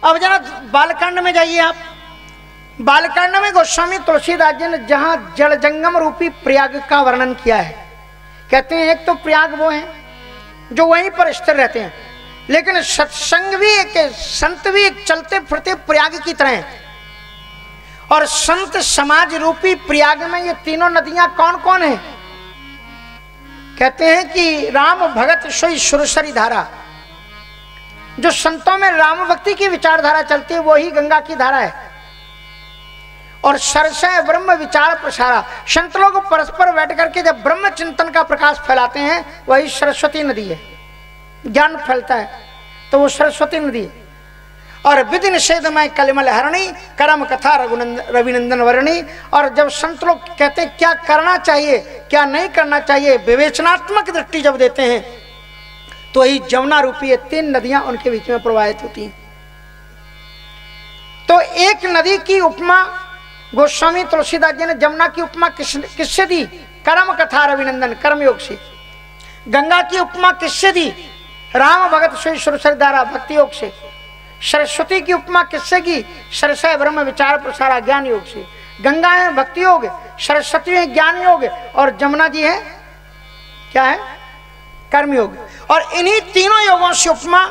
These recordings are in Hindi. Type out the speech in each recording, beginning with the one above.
अब जरा बालकांड में जाइए आप। बालकांड में गोस्वामी तुलसीदास जी ने जहां जल जंगम रूपी प्रयाग का वर्णन किया है, कहते हैं एक तो प्रयाग वो हैं जो वहीं पर स्थिर रहते हैं, लेकिन सत्संग भी एक, संत भी एक चलते फिरते प्रयाग की तरह हैं। और संत समाज रूपी प्रयाग में ये तीनों नदियां कौन कौन है? कहते हैं कि राम भगत सोई सुरसरी धारा। जो संतों में राम भक्ति की विचारधारा चलती है वही गंगा की धारा है। और सरसय ब्रह्म विचार प्रसारा, संत लोग परस्पर बैठ करके जब ब्रह्म चिंतन का प्रकाश फैलाते हैं वही सरस्वती नदी है। ज्ञान फैलता है तो वो सरस्वती नदी है। और विधि निषेधमय कलिमल हरणी, कर्म कथा रविनंदन वर्णी। और जब संत लोग कहते हैं क्या करना चाहिए क्या नहीं करना चाहिए, विवेचनात्मक दृष्टि जब देते हैं तो वही जमुना रूपी ये तीन नदियां उनके बीच में प्रवाहित होती हैं। तो एक नदी की उपमा गोस्वामी तुलसीदास जी ने जमुना की उपमा किससे दी? कर्म कथा रविनंदन, कर्मयोग से। गंगा की उपमा किससे दी? राम भगत सोई सुरसरी धारा, भक्ति योग से। सरस्वती की उपमा किससे की? सरसय ब्रह्म विचार प्रसारा, ज्ञान योग से। गंगा है भक्ति योग, सरस्वती है ज्ञान योग, और जमुना जी है क्या है? कर्मयोग। और इन्हीं तीनों योगों से उपमा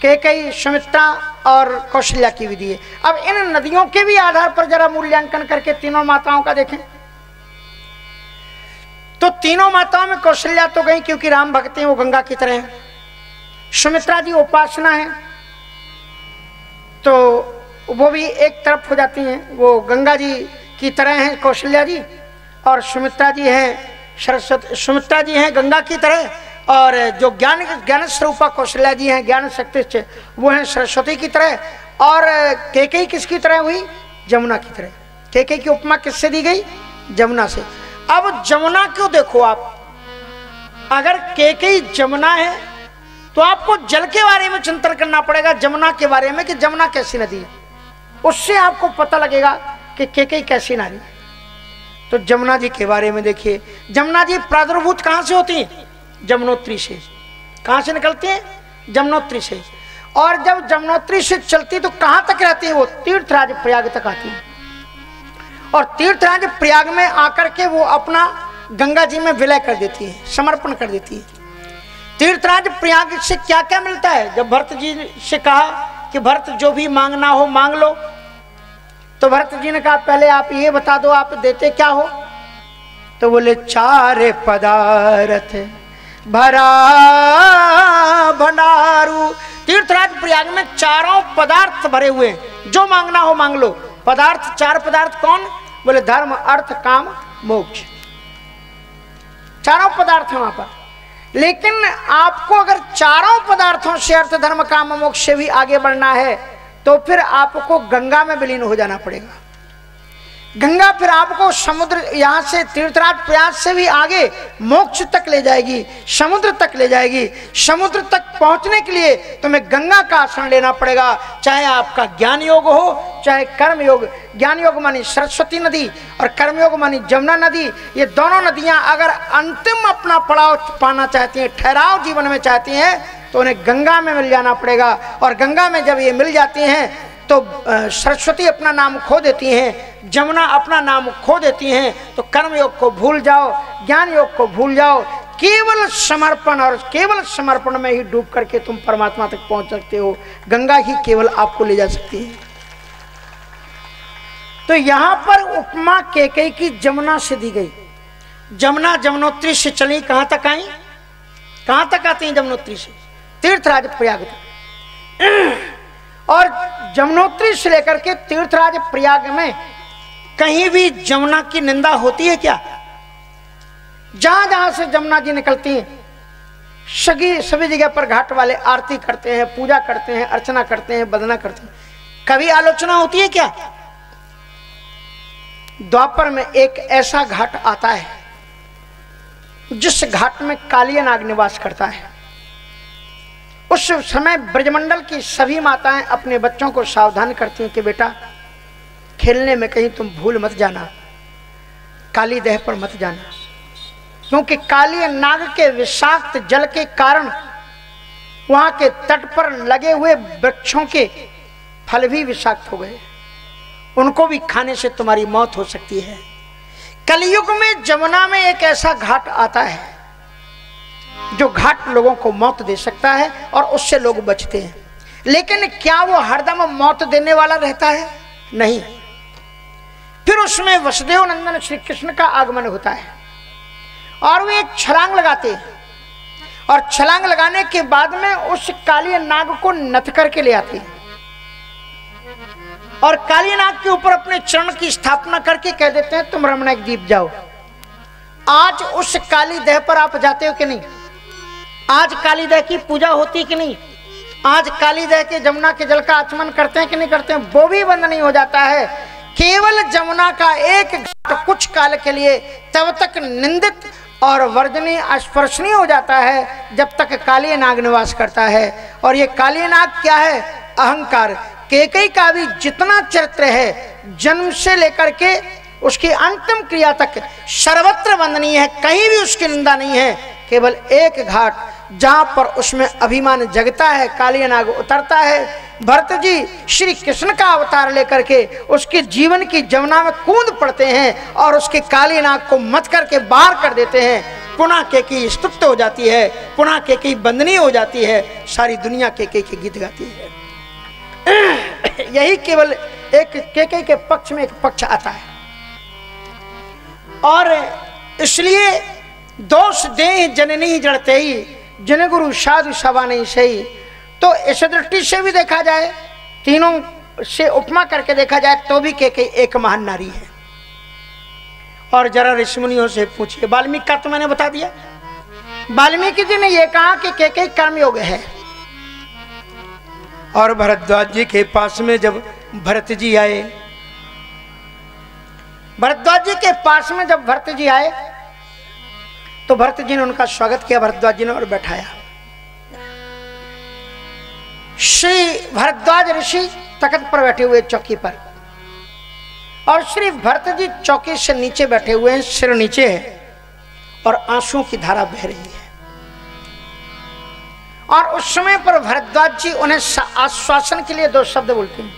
कैकेयी, सुमित्रा और कौशल्या की विधि है। अब इन नदियों के भी आधार पर जरा मूल्यांकन करके तीनों माताओं का देखें तो तीनों माताओं में कौशल्या तो गई क्योंकि राम भक्त हैं, वो गंगा की तरह है। सुमित्रा जी उपासना है तो वो भी एक तरफ हो जाती हैं, वो गंगा जी की तरह हैं कौशल्या जी, और सुमित्रा जी हैं सरस्वती, सुमित्रा जी हैं गंगा की तरह, और जो ज्ञान स्वरूपा कौशल्या जी हैं ज्ञान शक्ति से, वो हैं सरस्वती की तरह। और कैकेयी किसकी तरह हुई? जमुना की तरह। कैकेयी की उपमा किससे दी गई? जमुना से। अब जमुना को देखो आप, अगर कैकेयी जमुना है तो आपको जल के बारे में चिंतन करना पड़ेगा, जमुना के बारे में कि जमुना कैसी नदी है, उससे आपको पता लगेगा कि कैकेयी कैसी नारी है। तो जमुना जी के बारे में देखिए, जमुना जी प्रादुर्भूत कहां से होती हैं? जमुनोत्री से। कहां से निकलती हैं? जमुनोत्री से। और जब जमुनोत्री से चलती तो कहां तक रहती है? वो तीर्थराज प्रयाग तक आती है। और तीर्थराज प्रयाग में आकर के वो अपना गंगा जी में विलय कर देती है, समर्पण कर देती है। तीर्थराज प्रयाग से क्या क्या मिलता है? जब भरत जी से कहा कि भरत जो भी मांगना हो मांग लो, तो भरत जी ने कहा पहले आप ये बता दो आप देते क्या हो? तो बोले चारे पदार्थ भरा भंडारू। तीर्थराज प्रयाग में चारों पदार्थ भरे हुए, जो मांगना हो मांग लो। पदार्थ, चार पदार्थ कौन? बोले धर्म अर्थ काम मोक्ष, चारों पदार्थ हैं वहां पर। लेकिन आपको अगर चारों पदार्थों से अर्थ धर्म काम मोक्ष से भी आगे बढ़ना है तो फिर आपको गंगा में विलीन हो जाना पड़ेगा। गंगा फिर आपको समुद्र, यहां से तीर्थराज प्रयाग से भी आगे मोक्ष तक ले जाएगी, समुद्र तक ले जाएगी। समुद्र तक पहुंचने के लिए तुम्हें गंगा का आश्रय लेना पड़ेगा, चाहे आपका ज्ञान योग हो चाहे कर्म योग। ज्ञान योग मानी सरस्वती नदी और कर्म योग मानी जमुना नदी। ये दोनों नदियां अगर अंतिम अपना पड़ाव पाना चाहती हैं, ठहराव जीवन में चाहती हैं, तो उन्हें गंगा में मिल जाना पड़ेगा। और गंगा में जब ये मिल जाती हैं तो सरस्वती अपना नाम खो देती हैं, जमुना अपना नाम खो देती हैं। तो कर्म योग को भूल जाओ, ज्ञान योग को भूल जाओ, केवल समर्पण, और केवल समर्पण में ही डूब करके तुम परमात्मा तक पहुंच सकते हो। गंगा ही केवल आपको ले जा सकती है। तो यहां पर उपमा कैकेयी की जमुना से दी गई। जमुना जमुनोत्री से चली, कहां तक आई? कहां तक आती है जमुनोत्री से? तीर्थराज प्रयाग तक। और जमुनोत्री से लेकर के तीर्थराज प्रयाग में कहीं भी जमुना की निंदा होती है क्या? जहां जहां से जमुना जी निकलती हैं सभी जगह पर घाट वाले आरती करते हैं, पूजा करते हैं, अर्चना करते हैं, वंदना करते हैं। कभी आलोचना होती है क्या? द्वापर में एक ऐसा घाट आता है जिस घाट में कालिया नाग निवास करता है। उस समय ब्रजमंडल की सभी माताएं अपने बच्चों को सावधान करती हैं कि बेटा खेलने में कहीं तुम भूल मत जाना, काली देह पर मत जाना, क्योंकि काली नाग के विषाक्त जल के कारण वहां के तट पर लगे हुए वृक्षों के फल भी विषाक्त हो गए, उनको भी खाने से तुम्हारी मौत हो सकती है। कलयुग में जमुना में एक ऐसा घाट आता है जो घाट लोगों को मौत दे सकता है और उससे लोग बचते हैं, लेकिन क्या वो हरदम मौत देने वाला रहता है? नहीं। फिर उसमें वसुदेव नंदन श्री कृष्ण का आगमन होता है और वे एक छलांग लगाते हैं और छलांग लगाने के बाद में उस काली नाग को नथ करके ले आते हैं और काली नाग के ऊपर अपने चरण की स्थापना करके कह देते हैं तुम रमणीक द्वीप जाओ। आज उस काली देह पर आप जाते हो कि नहीं? आज काली देह की पूजा होती है कि नहीं? आज काली देह के जमुना के जल का आचमन करते हैं कि नहीं करते हैं? वो भी बंद नहीं हो जाता है। केवल जमुना का एक घाट कुछ काल के लिए तब तक निंदित और वर्जनीय स्पर्शनीय हो जाता है जब तक काली नाग निवास करता है। और ये काली नाग क्या है? अहंकार। कैकेयी का भी जितना चरित्र है जन्म से लेकर के उसकी अंतिम क्रिया तक सर्वत्र वंदनीय है, कहीं भी उसकी निंदा नहीं है। केवल एक घाट जहां पर उसमें अभिमान जगता है, काली नाग उतरता है। भरत जी श्री कृष्ण का अवतार लेकर के उसके जीवन की जमुना में कूद पड़ते हैं और उसके काली नाग को मत करके बाहर कर देते हैं। पुनः कैकेयी स्तुत हो जाती है, पुनः कैकेयी वंदनीय हो जाती है, सारी दुनिया कैकेयी के गीत गाती है। यही केवल एक कैकेयी के पक्ष में एक पक्ष आता है। और इसलिए दोष दे जननी जड़ते ही जन गुरु साधु सभा नहीं सही। तो इस दृष्टि से भी देखा जाए, तीनों से उपमा करके देखा जाए तो भी कैकेयी एक महान नारी है। और जरा ऋषि मुनियों से पूछिए, वाल्मीकि का तो मैंने बता दिया। वाल्मीकि जी ने यह कहा कि कैकेयी कर्मयोग है। और भरद्वाज जी के पास में जब भरत जी आए, भरद्वाज जी के पास में जब भरत जी आए तो भरत जी ने उनका स्वागत किया, भरद्वाज जी ने, और बैठाया। श्री भरद्वाज ऋषि तख्त पर बैठे हुए चौकी पर और श्री भरत जी चौकी से नीचे बैठे हुए हैं, सिर नीचे है और आंसुओं की धारा बह रही है। और उस समय पर भरद्वाज जी उन्हें आश्वासन के लिए दो शब्द बोलते हैं।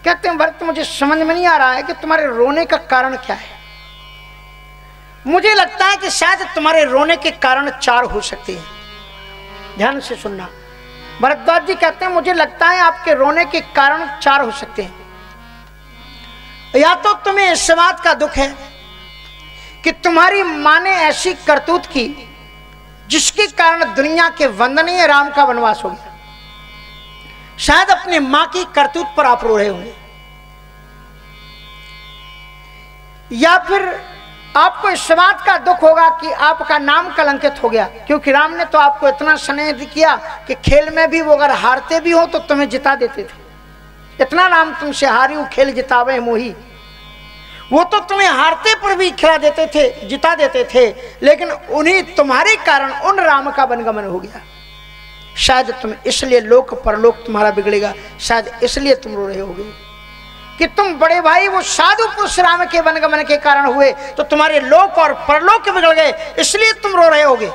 कहते हैं, भरत मुझे समझ में नहीं आ रहा है कि तुम्हारे रोने का कारण क्या है। मुझे लगता है कि शायद तुम्हारे रोने के कारण चार हो सकते हैं। ध्यान से सुनना। भरद्वाज जी कहते हैं, मुझे लगता है आपके रोने के कारण चार हो सकते हैं। या तो तुम्हें इस बात का दुख है कि तुम्हारी मां ने ऐसी करतूत की जिसके कारण दुनिया के वंदनीय राम का वनवास हो गया। शायद अपनी मां की करतूत पर आप रो रहे होंगे। या फिर आपको इस बात का दुख होगा कि आपका नाम कलंकित हो गया, क्योंकि राम ने तो आपको इतना स्नेह किया कि खेल में भी वो अगर हारते भी हो तो तुम्हें जिता देते थे। इतना राम तुमसे हारी हूं खेल जितावे मोही। वो तो तुम्हें हारते पर भी खिला देते थे, जिता देते थे, लेकिन उन्हीं तुम्हारे कारण उन राम का वनगमन हो गया। शायद तुम इसलिए लोक परलोक तुम्हारा बिगड़ेगा, शायद इसलिए तुम रो रहे होगे कि तुम बड़े भाई वो साधु पुरुष राम के वनगमन के कारण हुए तो तुम्हारे लोक और परलोक बिगड़ गए, इसलिए तुम रो रहे होगे।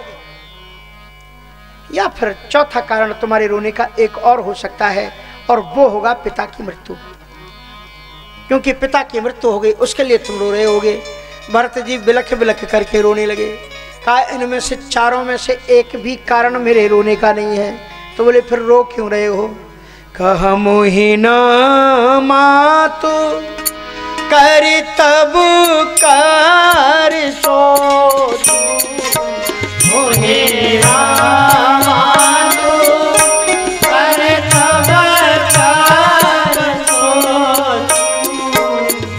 या फिर चौथा कारण तुम्हारे रोने का एक और हो सकता है, और वो होगा पिता की मृत्यु। क्योंकि पिता की मृत्यु हो गई, उसके लिए तुम रो रहे होगे। भरत जी बिलख बिलख करके रोने लगे। कहा, इनमें से चारों में से एक भी कारण मेरे रोने का नहीं है। तो बोले, फिर रो क्यों रहे हो? कह मोहिना मातु कर तब कर सोचू, मोहिना मातु कर तब कर सोचू,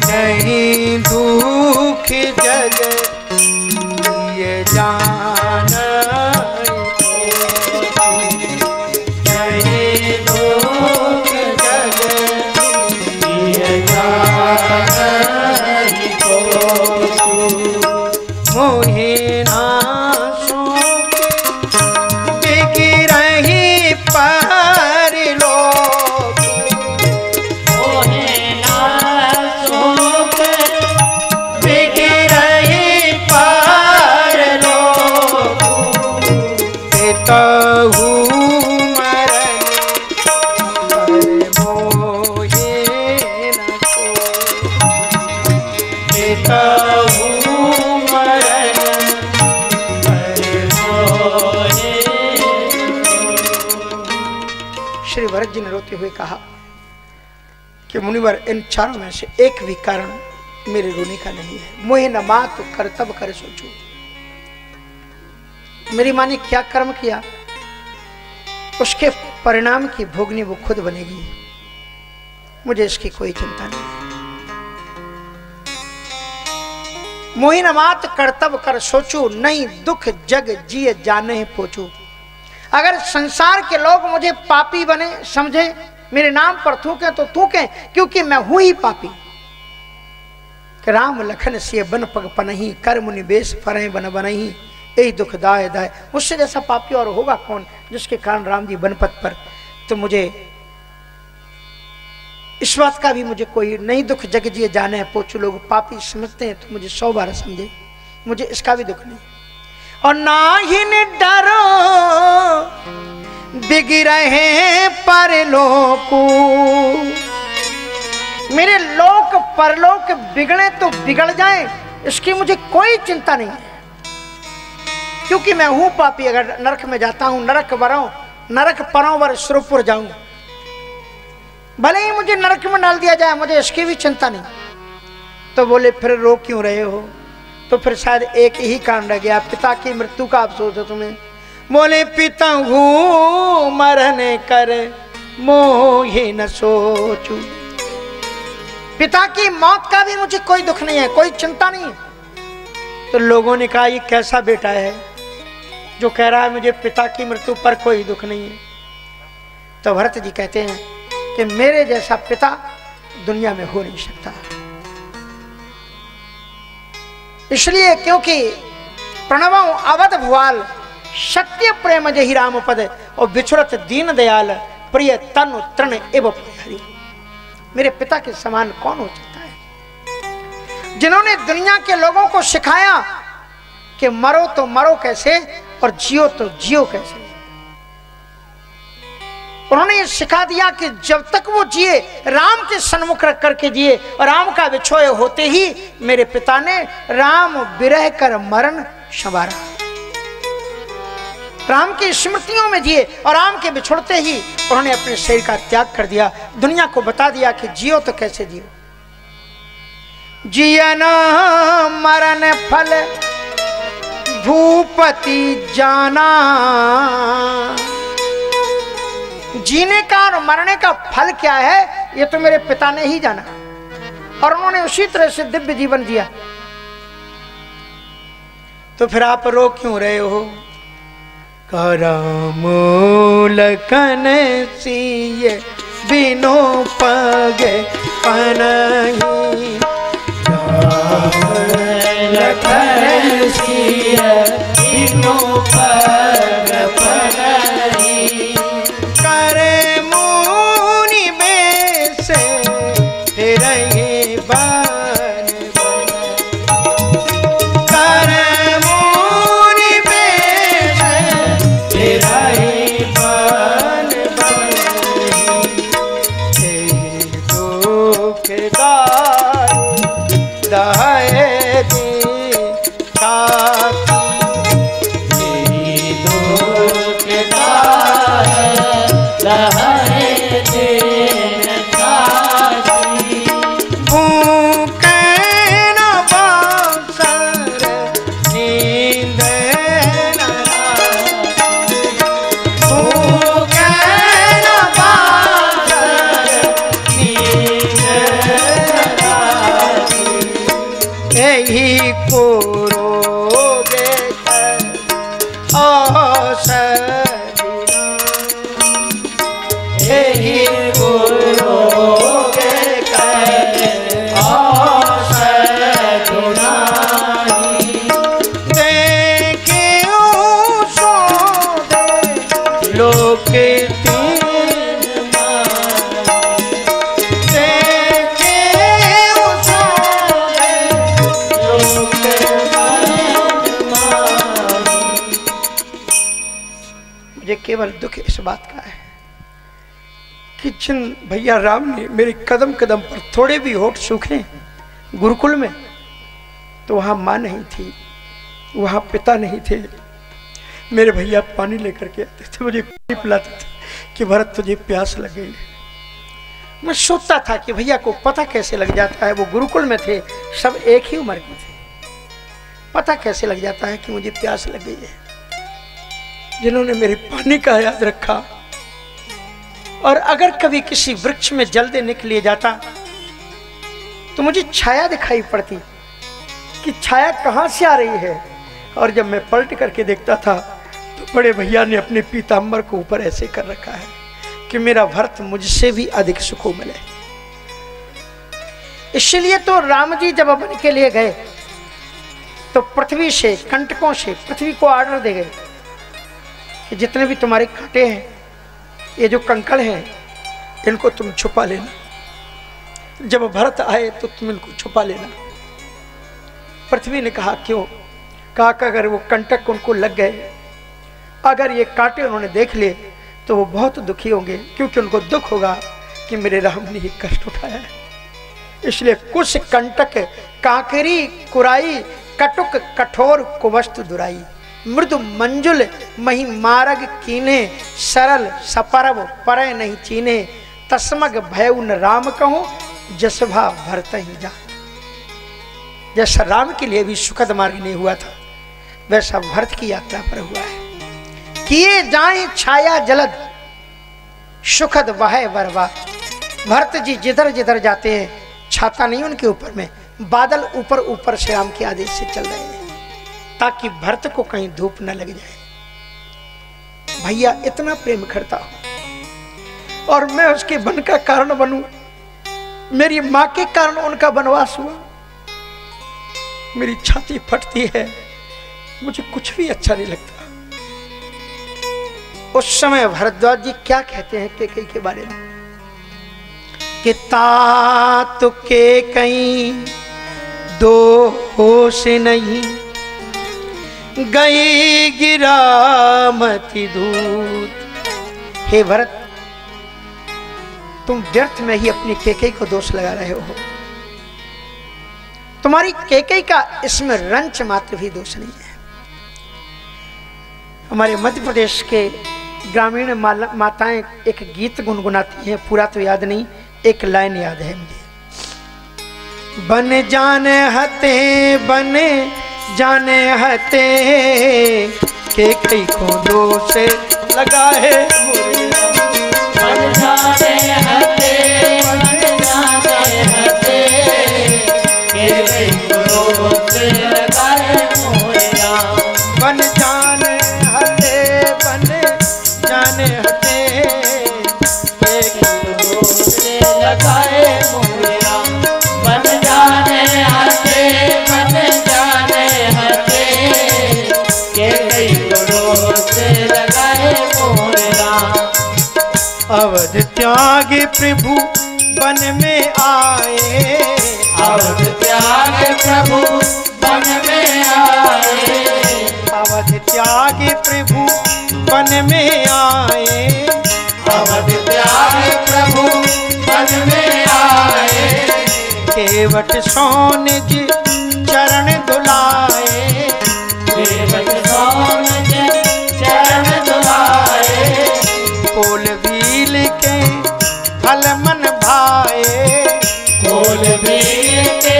नहीं दुख जग ये जान, भरत जी ने रोते हुए कहा कि मुनिवर, इन चारों में से एक भी कारण मेरे रोने का नहीं है। मोहे न मात कर तब कर सोचो। मेरी माँ ने क्या कर्म किया, उसके परिणाम की भोगनी वो खुद बनेगी, मुझे इसकी कोई चिंता नहीं है। मोहि न मात कर्तव्य कर सोचू, नहीं दुख जग जिए जाने पोचू। अगर संसार के लोग मुझे पापी बने समझे, मेरे नाम पर थूके तो थूके, क्योंकि मैं हूं ही पापी। कि राम लखन से बन पग पनही, कर मुनि बेश फरे बन बनही, यही दुख दाय दाय। मुझसे जैसा पापी और होगा कौन, जिसके कारण राम जी बनपत पर। तो मुझे इस बात का भी मुझे कोई नहीं दुख जग जिए जाने है पोचू। लोग पापी समझते हैं तो मुझे 100 बार समझे, मुझे इसका भी दुख नहीं। और ना ही डरो बिग रहे परलोकू, मेरे लोक परलोक बिगड़े तो बिगड़ जाए, इसकी मुझे कोई चिंता नहीं है, क्योंकि मैं हूं पापी। अगर नरक में जाता हूं, नरक परों वर सुरपुर जाऊं, भले ही मुझे नरक में डाल दिया जाए, मुझे इसकी भी चिंता नहीं। तो बोले फिर रो क्यों रहे हो? तो फिर शायद एक ही कारण रह गया, पिता की मृत्यु का अफसोस है तुम्हें। बोले पिता हूं मरने कर मोहि न सोचू। पिता की मौत का भी मुझे कोई दुख नहीं है, कोई चिंता नहीं है। तो लोगों ने कहा ये कैसा बेटा है जो कह रहा है मुझे पिता की मृत्यु पर कोई दुख नहीं है। तो भरत जी कहते हैं कि मेरे जैसा पिता दुनिया में हो नहीं सकता, इसलिए क्योंकि प्रणवं अवध भुआल सत्य प्रेम जहि राम पद, और बिछुड़त दीन दयाल प्रिय तनु तृण एवं हरि। मेरे पिता के समान कौन हो सकता है, जिन्होंने दुनिया के लोगों को सिखाया कि मरो तो मरो कैसे और जियो तो जियो कैसे। उन्होंने ये सिखा दिया कि जब तक वो जिए राम के सन्मुख रख करके जिए, और राम का विछोह होते ही मेरे पिता ने राम विरह कर मरण संवारा, राम की स्मृतियों में जिए, और राम के बिछुड़ते ही उन्होंने अपने शरीर का त्याग कर दिया। दुनिया को बता दिया कि जियो तो कैसे जियो। जियन मरण फल भूपति जाना, जीने का और मरने का फल क्या है ये तो मेरे पिता ने ही जाना, और उन्होंने उसी तरह से दिव्य जीवन जिया। तो फिर आप रो क्यों रहे हो? राम लखन सिय बिनु पग पनहि, लखन सिय बिनु पग पनहि, करे मुनि बेश फिरहि बन बन, करे मुनि बेश फिरहि बन बन, दुख दाय दी काकी, दुख दाय दिन काकी, भूखे न बासर नींद न लागी, भूखे न बासर नींद न लागी, यही को रोगे औषधि, यही मुझे केवल दुख इस बात का है कि जिन भैया राम ने मेरे कदम कदम पर थोड़े भी होठ सूखे गुरुकुल में, तो वहां माँ नहीं थी, वहां पिता नहीं थे। मेरे भैया पानी लेकर के आते थे, मुझे पानी पिलाते थे, कि भरत तुझे प्यास लग गई। मैं सोचता था कि भैया को पता कैसे लग जाता है, वो गुरुकुल में थे, सब एक ही उम्र के थे, पता कैसे लग जाता है कि मुझे प्यास लग गई है। जिन्होंने मेरे पानी का याद रखा, और अगर कभी किसी वृक्ष में जल देने के लिए जाता तो मुझे छाया दिखाई पड़ती कि छाया कहां से आ रही है, और जब मैं पलट करके देखता था तो बड़े भैया ने अपने पीताम्बर को ऊपर ऐसे कर रखा है कि मेरा भरत मुझसे भी अधिक सुख मिले। इसलिए तो राम जी जब वन के लिए गए तो पृथ्वी से, कंटकों से पृथ्वी को ऑर्डर दे गए कि जितने भी तुम्हारे कांटे हैं, ये जो कंकड़ हैं, इनको तुम छुपा लेना। जब भरत आए तो तुम इनको छुपा लेना। पृथ्वी ने कहा क्यों? कहा कि अगर वो कंटक उनको लग गए, अगर ये कांटे उन्होंने देख लिए तो वो बहुत दुखी होंगे, क्योंकि उनको दुख होगा कि मेरे राम ने ये कष्ट उठाया है। इसलिए कुछ कंटक काकरी कुराई, कटुक कठोर कुवस्तु दुराई, मृदु मंजुल मही मारग कीने, सरल सपरव परय नहीं चीने, तस्मग भयउ न राम कहूं, जसभा भरत ही जा। जैसा राम के लिए भी सुखद मार्ग नहीं हुआ था, वैसा भरत की यात्रा पर हुआ है। किए जाए छाया जलद, सुखद वह वरवा। भरत जी जिधर जिधर जाते हैं, छाता नहीं उनके ऊपर में, बादल ऊपर ऊपर से राम के आदेश से चल रहे हैं, ताकि भरत को कहीं धूप न लग जाए। भैया इतना प्रेम करता हूं और मैं उसके वन का कारण बनूं। मेरी मां के कारण उनका वनवास हुआ, मेरी छाती फटती है, मुझे कुछ भी अच्छा नहीं लगता। उस समय भरद्वाज जी क्या कहते हैं कैकेयी के बारे में कि तात कैकेयी दो होश नहीं, गई गिरा मति दूत। हे भरत, तुम व्यर्थ में ही अपनी कैकेयी को दोष लगा रहे हो। तुम्हारी कैकेयी का इसमें रंच मात्र भी दोष नहीं है। हमारे मध्य प्रदेश के ग्रामीण माताएं एक गीत गुनगुनाती हैं, पूरा तो याद नहीं, एक लाइन याद है मुझे। बन जाने हते, बने जाने हते, कैकेयी को दोष लगा है मोरे। बन जाने हते, बन जाने हते, कैकेयी को दोष लगा है मोरे। बन जाने हते, बन जाने हते, कैकेयी को दोष लगा है मोरे। बन जाने हते, बन जाने हते, कैकेयी को दोष लगा है मोरे। अवध त्यागे प्रभु वन में आए, अवध त्यागे प्रभु वन में आए, अवध त्यागे प्रभु वन में आए, अवध त्यागे प्रभु वन में आए। केवट सोनिज चरण दुलाए, केवट सोनिज चरण दुलाए। कोल भील के फल मन भाए, कोल भील के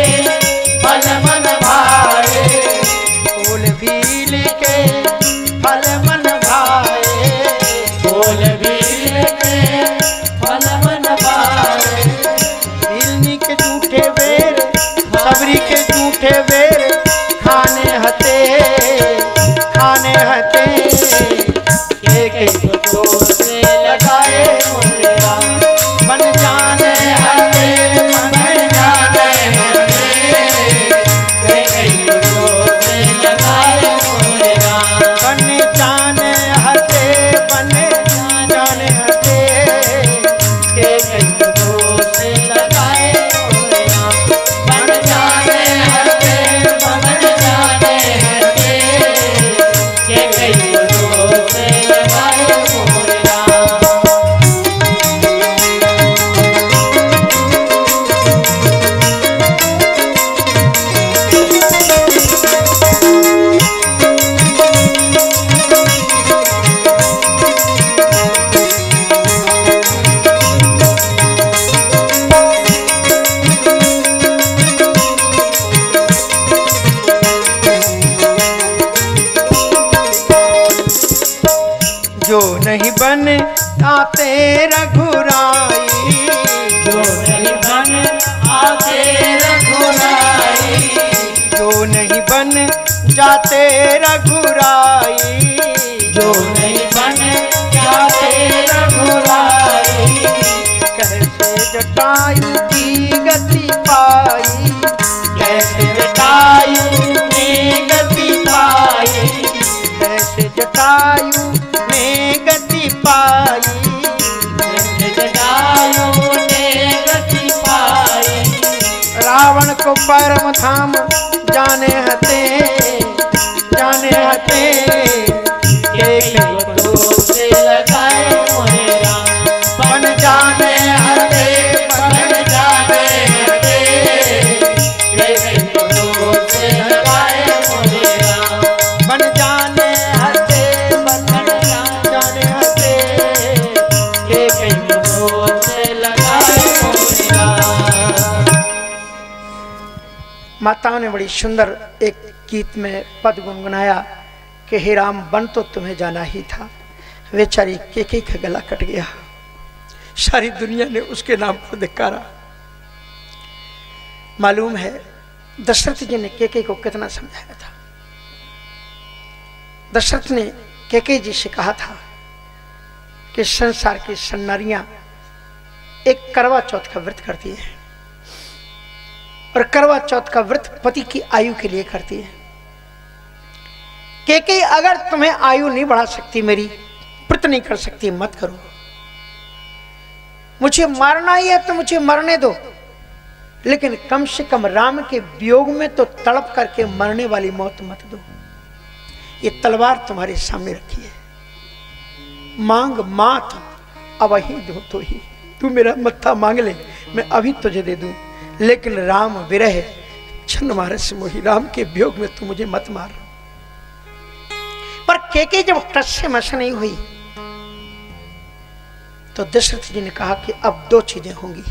फल मन भाए, कोल भील के फल मन भाए, कोल भील के फल मन भाए। भीलनी के झूठे बेर, सबरी के झूठे बेर, खाने हते, खाने हते, कैकेयी को दोष लगाए मोरे। बन जाने हते, बन जाने हते, कैकेयी को दोष लगाए मोरे। बन जाने हते, बन जाने हते, कैकेयी को दोष लगाए मोरे। बन जाने हते, जटायु की गति पाई, कैसे जटायु ने गति पाई, कैसे जटायु ने गति पाई, कैसे जटायु ने गति पाई। रावण को परम धाम जाने हते, जाने हते, तो से लगाए मोहे राम, बन जाने हते, बन जाने हते, तो से लगाए मोहे राम, बन जाने हते, बन जाने हते, तो से लगाए मोहे राम। माताओं ने बड़ी सुंदर एक गीत में पद गुनगुनाया कि हे राम बन तो तुम्हें जाना ही था। बेचारी केकई का गला कट गया, सारी दुनिया ने उसके नाम पर धिक्कारा। मालूम है दशरथ जी ने केकई को कितना समझाया था। दशरथ ने केकई जी से कहा था कि संसार की सन्नारियां एक करवा चौथ का व्रत करती है और करवा चौथ का व्रत पति की आयु के लिए करती है। केकई अगर तुम्हें आयु नहीं बढ़ा सकती, मेरी व्रत नहीं कर सकती, मत करो। मुझे मारना ही है तो मुझे मरने दो, लेकिन कम से कम राम के वियोग में तो तड़प करके मरने वाली मौत मत दो। ये तलवार तुम्हारे सामने रखी है, मांग मात अब ही दो तो ही। तू मेरा मत्था मांग ले, मैं अभी तुझे दे दूं, लेकिन राम विरह छन मारस मोही, राम के वियोग में तू मुझे मत मार। पर केकई जब टस से मस नहीं हुई तो दशरथ जी ने कहा कि अब दो चीजें होंगी।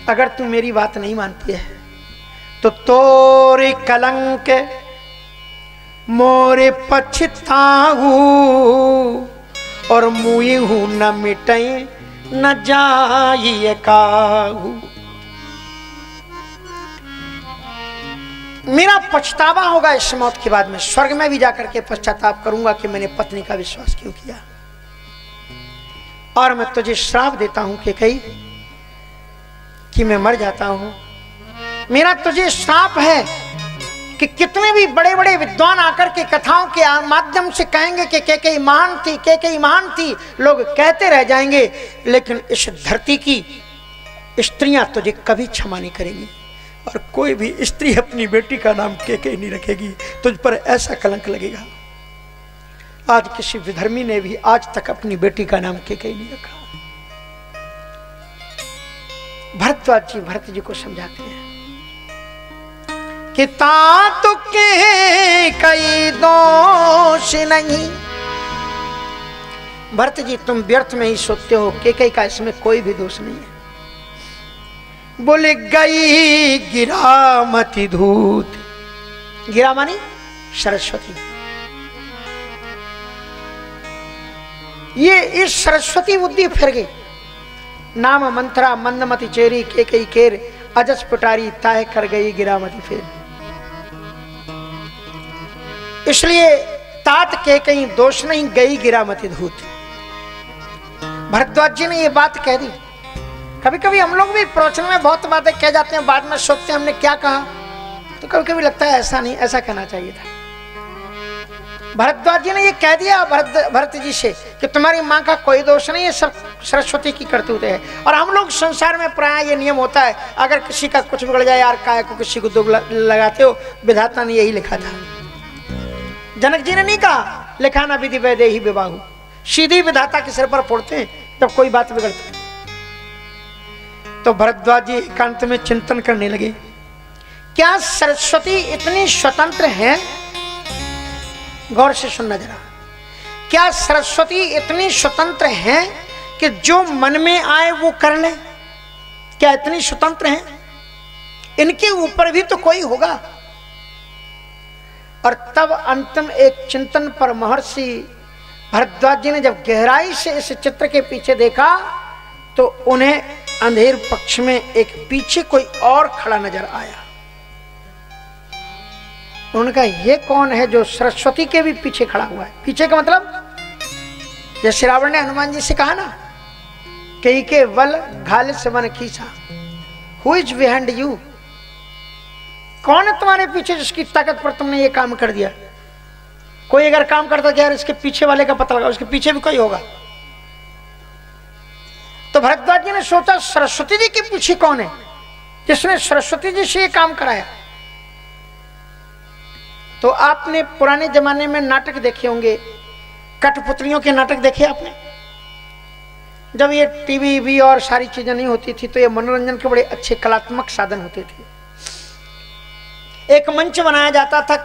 अगर तू मेरी बात नहीं मानती है तो तोरे कलंक मोरे पछताहू और मुई हूं न मिटई न जाइए काहू। मेरा पछतावा होगा इस मौत के बाद में, स्वर्ग में भी जाकर के पश्चाताप करूंगा कि मैंने पत्नी का विश्वास क्यों किया। और मैं तुझे श्राप देता हूं कि मैं मर जाता हूं। मेरा तुझे श्राप है कि कितने भी बड़े बड़े विद्वान आकर के कथाओं के माध्यम से कहेंगे कि केकई महान थी, केकई महान थी, लोग कहते रह जाएंगे, लेकिन इस धरती की स्त्रियां तुझे कभी क्षमा नहीं करेंगी। और कोई भी स्त्री अपनी बेटी का नाम केकई नहीं रखेगी, तुझ पर ऐसा कलंक लगेगा। आज किसी विधर्मी ने भी आज तक अपनी बेटी का नाम केकई नहीं रखा। भरद्वाज जी भरत जी को समझाते हैं कि तातु के कई दोष नहीं। भरत जी तुम व्यर्थ में ही सोचते हो, केकई का इसमें कोई भी दोष नहीं है। बोले गई गिरा मति धूत, गिरा मानी सरस्वती। ये इस सरस्वती बुद्धि फिर गई। नाम मंत्रा मंदमति चेरी केकई केर अजस पुटारी ताय कर गई गिरामती फिर। इसलिए तात केकई दोष नहीं, गई गिरामती धूत। भरद्वाज जी ने ये बात कह दी। कभी कभी हम लोग भी प्रवचन में बहुत बातें कह जाते हैं, बाद में सोचते हैं हमने क्या कहा, तो कभी कभी लगता है ऐसा नहीं, ऐसा कहना चाहिए था। भरद्वाज जी ने ये कह दिया भरत जी से कि तुम्हारी माँ का कोई दोष नहीं है, सब सरस्वती की करतूत है। और हम लोग संसार में प्राय ये नियम होता है, अगर किसी का कुछ बिगड़ जाए, यार काय को किसी को दुख लगाते हो, विधाता ने यही लिखा था। जनक जी ने नहीं कहा लिखाना विधि वैदे ही विवाह, सीधी विधाता के सिर पर फोड़ते हैं जब कोई बात बिगड़ती। तो भरद्वाज जी एकांत में चिंतन करने लगे, क्या सरस्वती इतनी स्वतंत्र है? गौर से सुनना जरा। क्या सरस्वती इतनी स्वतंत्र है कि जो मन में आए वो कर ले? क्या इतनी स्वतंत्र है? इनके ऊपर भी तो कोई होगा। और तब अंतिम एक चिंतन पर महर्षि भरद्वाज जी ने जब गहराई से इस चित्र के पीछे देखा तो उन्हें अंधेर पक्ष में एक पीछे कोई और खड़ा नजर आया। उन्होंने कहा ये कौन है जो सरस्वती के भी पीछे खड़ा हुआ है? पीछे का मतलब जैसे रावण ने हनुमान जी से कहा ना कई के वल घाल से मन खींचा। Who is behind you? कौन है तुम्हारे पीछे जिसकी ताकत पर तुमने ये काम कर दिया? कोई अगर काम करता कि यार इसके पीछे वाले का पता लगा, उसके पीछे भी कोई होगा। तो भरद्वाज जी ने सोचा सरस्वती जी के पीछे कौन है जिसने सरस्वती जी से ये काम कराया। तो आपने पुराने जमाने में नाटक देखे होंगे, कठपुतलियों के नाटक देखे आपने? जब ये टीवी भी और सारी चीजें नहीं होती थी तो ये मनोरंजन के बड़े अच्छे कलात्मक साधन होते थे। एक मंच बनाया जाता था,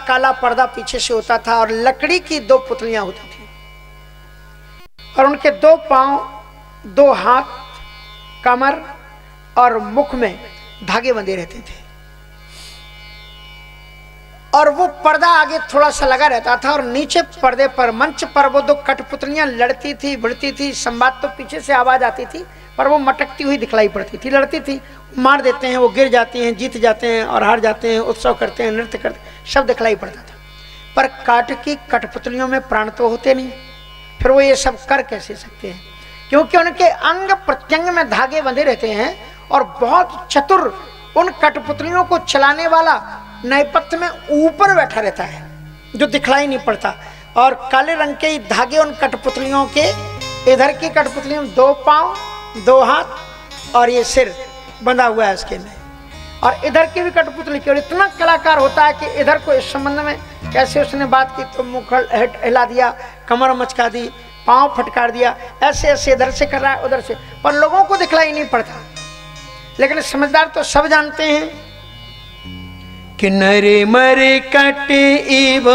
काला पर्दा पीछे से होता था और लकड़ी की 2 पुतलियां होती थी और उनके 2 पांव, 2 हाथ, कमर और मुख में धागे बंधे रहते थे और वो पर्दा आगे थोड़ा सा लगा रहता था और नीचे पर्दे पर, मंच पर वो 2 कठपुतलियां लड़ती थी, भिड़ती थी। संवाद तो पीछे से आवाज आती थी पर वो मटकती हुई दिखलाई पड़ती थी। लड़ती थी, मार देते हैं, वो गिर जाती हैं, जीत जाते हैं और हार जाते हैं, उत्सव करते हैं, नृत्य करते हैं, सब दिखलाई पड़ता था। पर काट की कठपुतलियों में प्राण तो होते नहीं, फिर वो ये सब कर कैसे सकते हैं? क्योंकि उनके अंग प्रत्यंग में धागे बंधे रहते हैं और बहुत चतुर उन कठपुतलियों को चलाने वाला नैपथ्य में ऊपर बैठा रहता है जो दिखलाई नहीं पड़ता। और काले रंग के धागे उन कठपुतलियों के, इधर की कठपुतलियों में 2 पांव, 2 हाथ और ये सिर बंधा हुआ है उसके में, और इधर की भी कठपुतली की। और इतना कलाकार होता है कि इधर को इस संबंध में कैसे उसने बात की तो मुख हिला दिया, कमर मचका दी, पांव फटकार दिया, ऐसे ऐसे इधर से कर रहा है उधर से, पर लोगों को दिखलाई नहीं पड़ता। लेकिन समझदार तो सब जानते हैं कि नरे मरे कट इव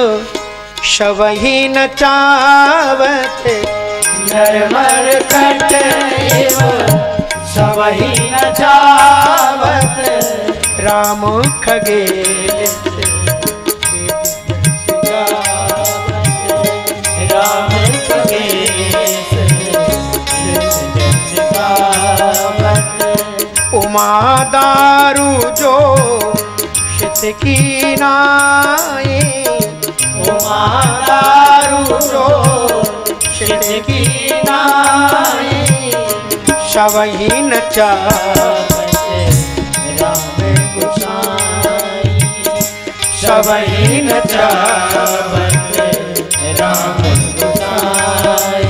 शवही न चावत, नर मर कट इव सबही न चावत, राम खगेल राम खगेश उमा दारू जो शित की नाई, उमा दारू जो शित की नाई, शवही न चावत राम गोसाई, सबही न चावत राम गोसाई।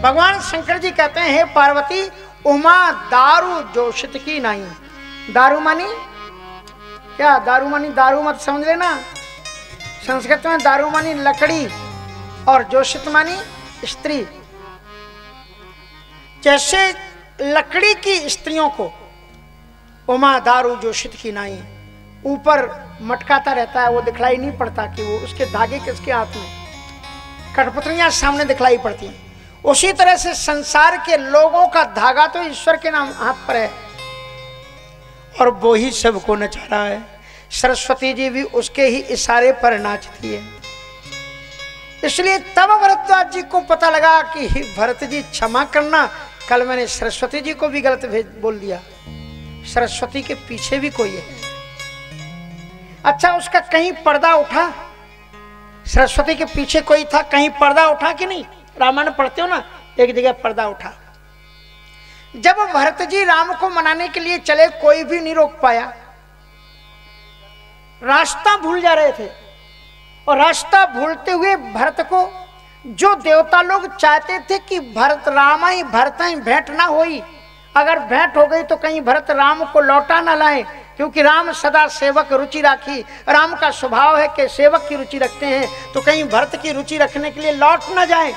भगवान शंकर जी कहते हैं, हे पार्वती, उमा दारू जोशित की नाई। दारू मानी क्या? दारू मानी दारू मत समझ लेना, संस्कृत में दारू मानी लकड़ी और जोशित मानी स्त्री। जैसे लकड़ी की स्त्रियों को उमा दारू जोशित की नाई, ऊपर मटकाता रहता है, वो दिखलाई नहीं पड़ता कि वो उसके धागे किसके हाथ में, कठपुतलियां सामने दिखलाई पड़ती हैं। उसी तरह से संसार के लोगों का धागा तो ईश्वर के नाम हाथ पर है और वो ही सबको नचा रहा है। सरस्वती जी भी उसके ही इशारे पर नाचती है। इसलिए तब भरद्वाज जी को पता लगा कि भरत जी क्षमा करना, कल मैंने सरस्वती जी को भी गलत बोल दिया। सरस्वती के पीछे भी कोई है। अच्छा, उसका कहीं पर्दा उठा? सरस्वती के पीछे कोई था, कहीं पर्दा उठा कि नहीं? रामायण पढ़ते हो ना, एक जगह पर्दा उठा। जब भरत जी राम को मनाने के लिए चले, कोई भी नहीं रोक पाया। रास्ता भूल जा रहे थे और रास्ता भूलते हुए भरत को, जो देवता लोग चाहते थे कि भरत राम ही भरत ही भेंट ना होई, अगर भेंट हो गई तो कहीं भरत राम को लौटा ना लाए, क्योंकि राम सदा सेवक रुचि राखी। राम का स्वभाव है कि सेवक की रुचि रखते हैं, तो कहीं भरत की रुचि रखने के लिए लौट ना जाए।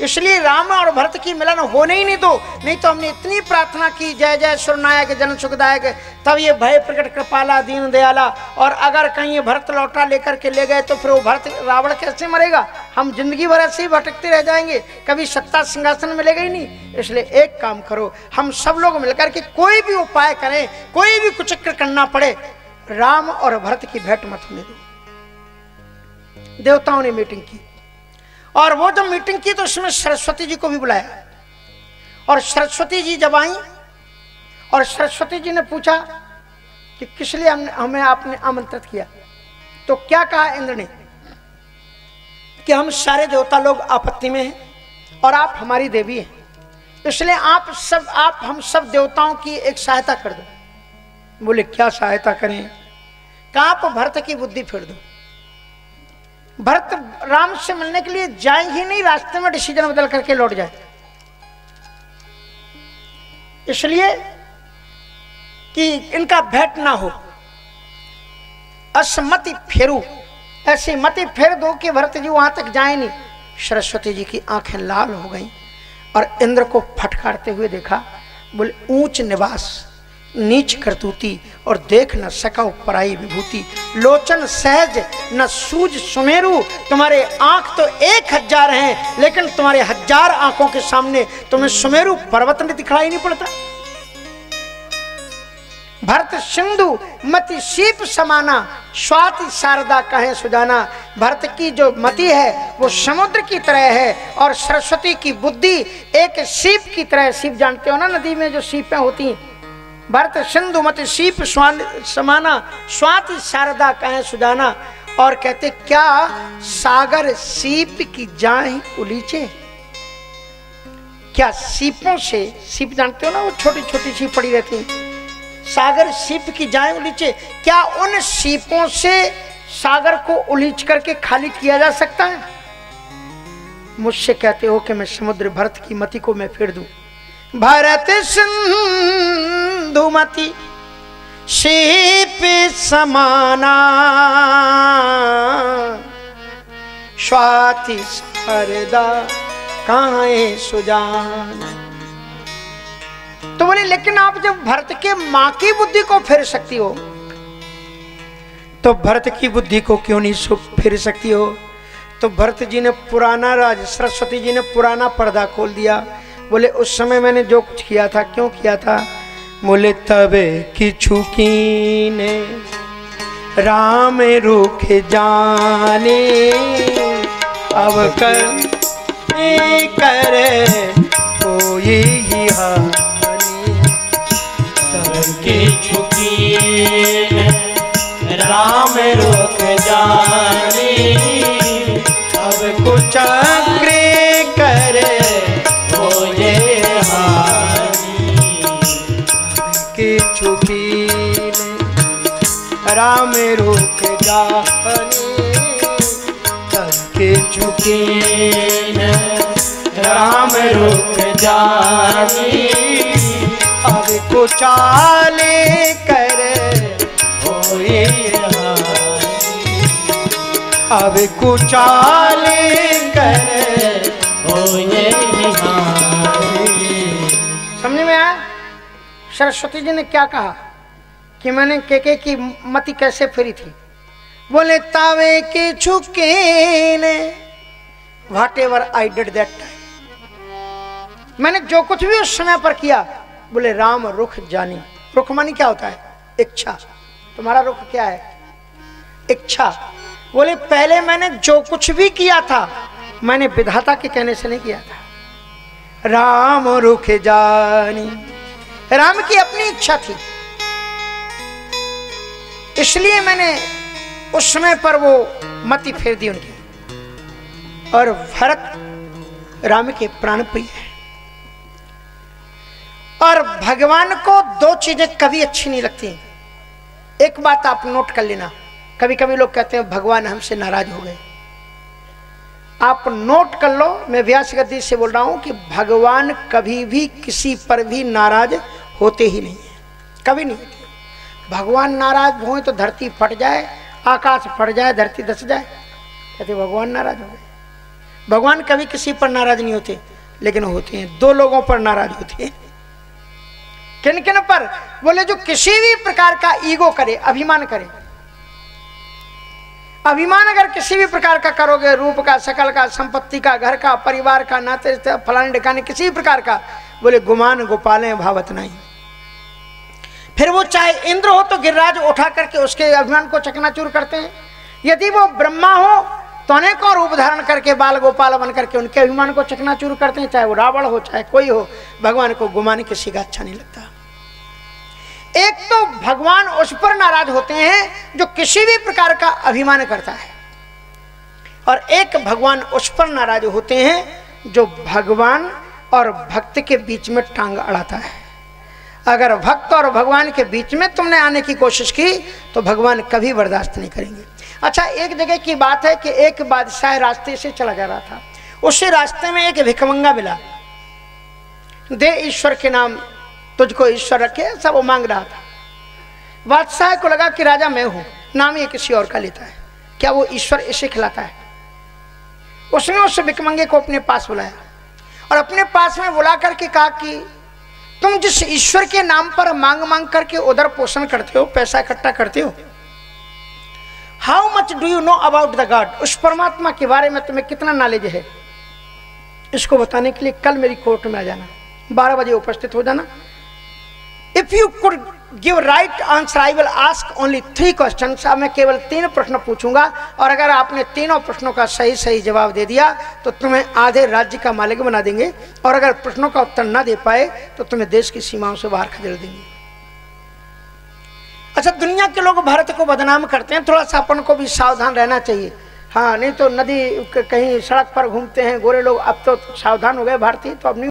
इसलिए राम और भरत की मिलन होने ही नहीं दो। नहीं तो हमने इतनी प्रार्थना की, जय जय सुरनायक जन सुखदायक, तब ये भय प्रकट कृपाला दीन दयाला। और अगर कहीं ये भरत लौटा लेकर के ले गए तो फिर वो भरत रावण कैसे मरेगा? हम जिंदगी भर ऐसे ही भटकते रह जाएंगे, कभी सत्ता सिंहासन मिलेगा ही नहीं। इसलिए एक काम करो, हम सब लोग मिलकर के कोई भी उपाय करें, कोई भी कुचक्र करना पड़े, राम और भरत की भेंट मत होने दो। देवताओं ने मीटिंग की और वो जब मीटिंग की तो उसमें सरस्वती जी को भी बुलाया। और सरस्वती जी जब आई और सरस्वती जी ने पूछा कि किस लिए हमें आपने आमंत्रित किया, तो क्या कहा इंद्र ने कि हम सारे देवता लोग आपत्ति में हैं और आप हमारी देवी हैं, इसलिए आप हम सब देवताओं की एक सहायता कर दो। बोले क्या सहायता करें? कहा आप भरत की बुद्धि फेर दो। भरत राम से मिलने के लिए जाए ही नहीं, रास्ते में डिसीजन बदल करके लौट जाए। इसलिए कि इनका भेंट ना हो, असमति फेरू, ऐसी मति फेर दो कि भरत जी वहां तक जाए नहीं। सरस्वती जी की आंखें लाल हो गईं और इंद्र को फटकारते हुए देखा। बोले ऊंच निवास, नीच करतूती, और देख न सका पराई विभूति। लोचन सहज न सूझ सुमेरु, तुम्हारे आंख तो 1000 हैं, लेकिन तुम्हारे 1000 आंखों के सामने तुम्हें सुमेरु पर्वत ने दिखाई नहीं पड़ता। भरत सिंधु मति सीप समाना, स्वाति शारदा कहे सुजाना। भरत की जो मति है वो समुद्र की तरह है, और सरस्वती की बुद्धि एक सीप की तरह। सीप जानते हो ना, नदी में जो सीपें होती हैं। भरत सिंधु मति सीप समाना, स्वाति शारदा कहे सुजाना। और कहते क्या सागर सीप की जाहि उलीचे। क्या सीपों से, सीप जानते हो ना, वो छोटी छोटी सी पड़ी रहती हैं। सागर सीप की जाए उलीचे, क्या उन सीपों से सागर को उलीच करके खाली किया जा सकता है? मुझसे कहते हो कि मैं समुद्र भरत की मति को मैं फेर दूं। भरत सिंधु मति सीप समाना, स्वाति शारदा काहे सुजाना। तो बोले लेकिन आप जब भरत के मां की बुद्धि को फेर सकती हो, तो भरत की बुद्धि को क्यों नहीं फेर सकती हो? तो भरत जी ने पुराना राज, सरस्वती जी ने पुराना पर्दा खोल दिया। बोले उस समय मैंने जो कुछ किया था, क्यों किया था? बोले तबे किछु कीने राम रूख जाने, अब कर करे कोई किछु कीने राम रूख जाने, अब कुछ करे होए हानि। किछु कीने राम रूख जाने, किछु कीने राम रूख जाने, अब कुचाले करे होए हानि। अब कुचाले करे होए हानि। समझ में आया? सरस्वती जी ने क्या कहा कि मैंने केके की मति कैसे फेरी थी? बोले तावे के छुके ने, what ever I did that time, मैंने जो कुछ भी उस समय पर किया। बोले राम रुख जानी। रुख मानी क्या होता है? इच्छा। तुम्हारा रुख क्या है? इच्छा। बोले पहले मैंने जो कुछ भी किया था, मैंने विधाता के कहने से नहीं किया था। राम रुख जानी, राम की अपनी इच्छा थी, इसलिए मैंने उस समय पर वो मति फेर दी उनकी। और भरत राम के प्राण प्रिय है। और भगवान को दो चीजें कभी अच्छी नहीं लगती। एक बात आप नोट कर लेना, कभी कभी लोग कहते हैं भगवान हमसे नाराज हो गए। आप नोट कर लो, मैं व्यास गद्दी से बोल रहा हूं कि भगवान कभी भी किसी पर भी नाराज होते ही नहीं है, कभी नहीं होते। भगवान नाराज हो तो धरती फट जाए, आकाश फट जाए, धरती धस जाए, कहते भगवान नाराज हो गए। भगवान कभी किसी पर नाराज नहीं होते, लेकिन होते हैं, दो लोगों पर नाराज होते हैं। किन किन पर? बोले जो किसी भी प्रकार का ईगो करे, अभिमान करे। अभिमान अगर किसी भी प्रकार का करोगे, रूप का, शकल का, संपत्ति का, घर का, परिवार का, नाते फलाने ढिकाने, किसी भी प्रकार का, बोले गुमान गोपालें भावत नहीं। फिर वो चाहे इंद्र हो तो गिरिराज उठा करके उसके अभिमान को चकनाचूर करते हैं। यदि वो ब्रह्मा हो तो अनेकों रूप धारण करके बाल गोपाल बन करके उनके अभिमान को चकनाचूर करते हैं। चाहे वो रावण हो, चाहे कोई हो, भगवान को गुमान किसी का अच्छा नहीं लगता। एक तो भगवान उस पर नाराज होते हैं जो किसी भी प्रकार का अभिमान करता है, और एक भगवान उस पर नाराज होते हैं जो भगवान और भक्त के बीच में टांग अड़ाता है। अगर भक्त और भगवान के बीच में तुमने आने की कोशिश की तो भगवान कभी बर्दाश्त नहीं करेंगे। अच्छा, एक जगह की बात है कि एक बादशाह रास्ते से चला जा रहा था। उसी रास्ते में एक भिखमंगा मिला। दे ईश्वर के नाम, तुझको ईश्वर रखे, सब वो मांग रहा था। बादशाह को लगा कि राजा मैं हूं, नाम ये किसी और का लेता है, क्या वो ईश्वर इसे खिलाता है? उसने उस भिखमंगे को अपने पास बुलाया और अपने पास में बुला करके कहा कि तुम जिस ईश्वर के नाम पर मांग मांग करके उधर पोषण करते हो, पैसा इकट्ठा करते हो, how much do you know about the God? उस परमात्मा के बारे में तुम्हें कितना नॉलेज है? इसको बताने के लिए कल मेरी कोर्ट में आ जाना, 12 बजे उपस्थित हो जाना। If you could give right answer I will ask only 3 questions. अब मैं केवल 3 प्रश्न पूछूंगा और अगर आपने तीनों प्रश्नों का सही सही जवाब दे दिया तो तुम्हें आधे राज्य का मालिक बना देंगे, और अगर प्रश्नों का उत्तर ना दे पाए तो तुम्हें देश की सीमाओं से बाहर खदेड़ देंगे। अच्छा, दुनिया के लोग भारत को बदनाम करते हैं, थोड़ा सा अपन को भी सावधान रहना चाहिए। हाँ, नहीं तो नदी कहीं सड़क पर घूमते हैं गोरे लोग, अब तो सावधान हो गए भारतीय, तो अब नहीं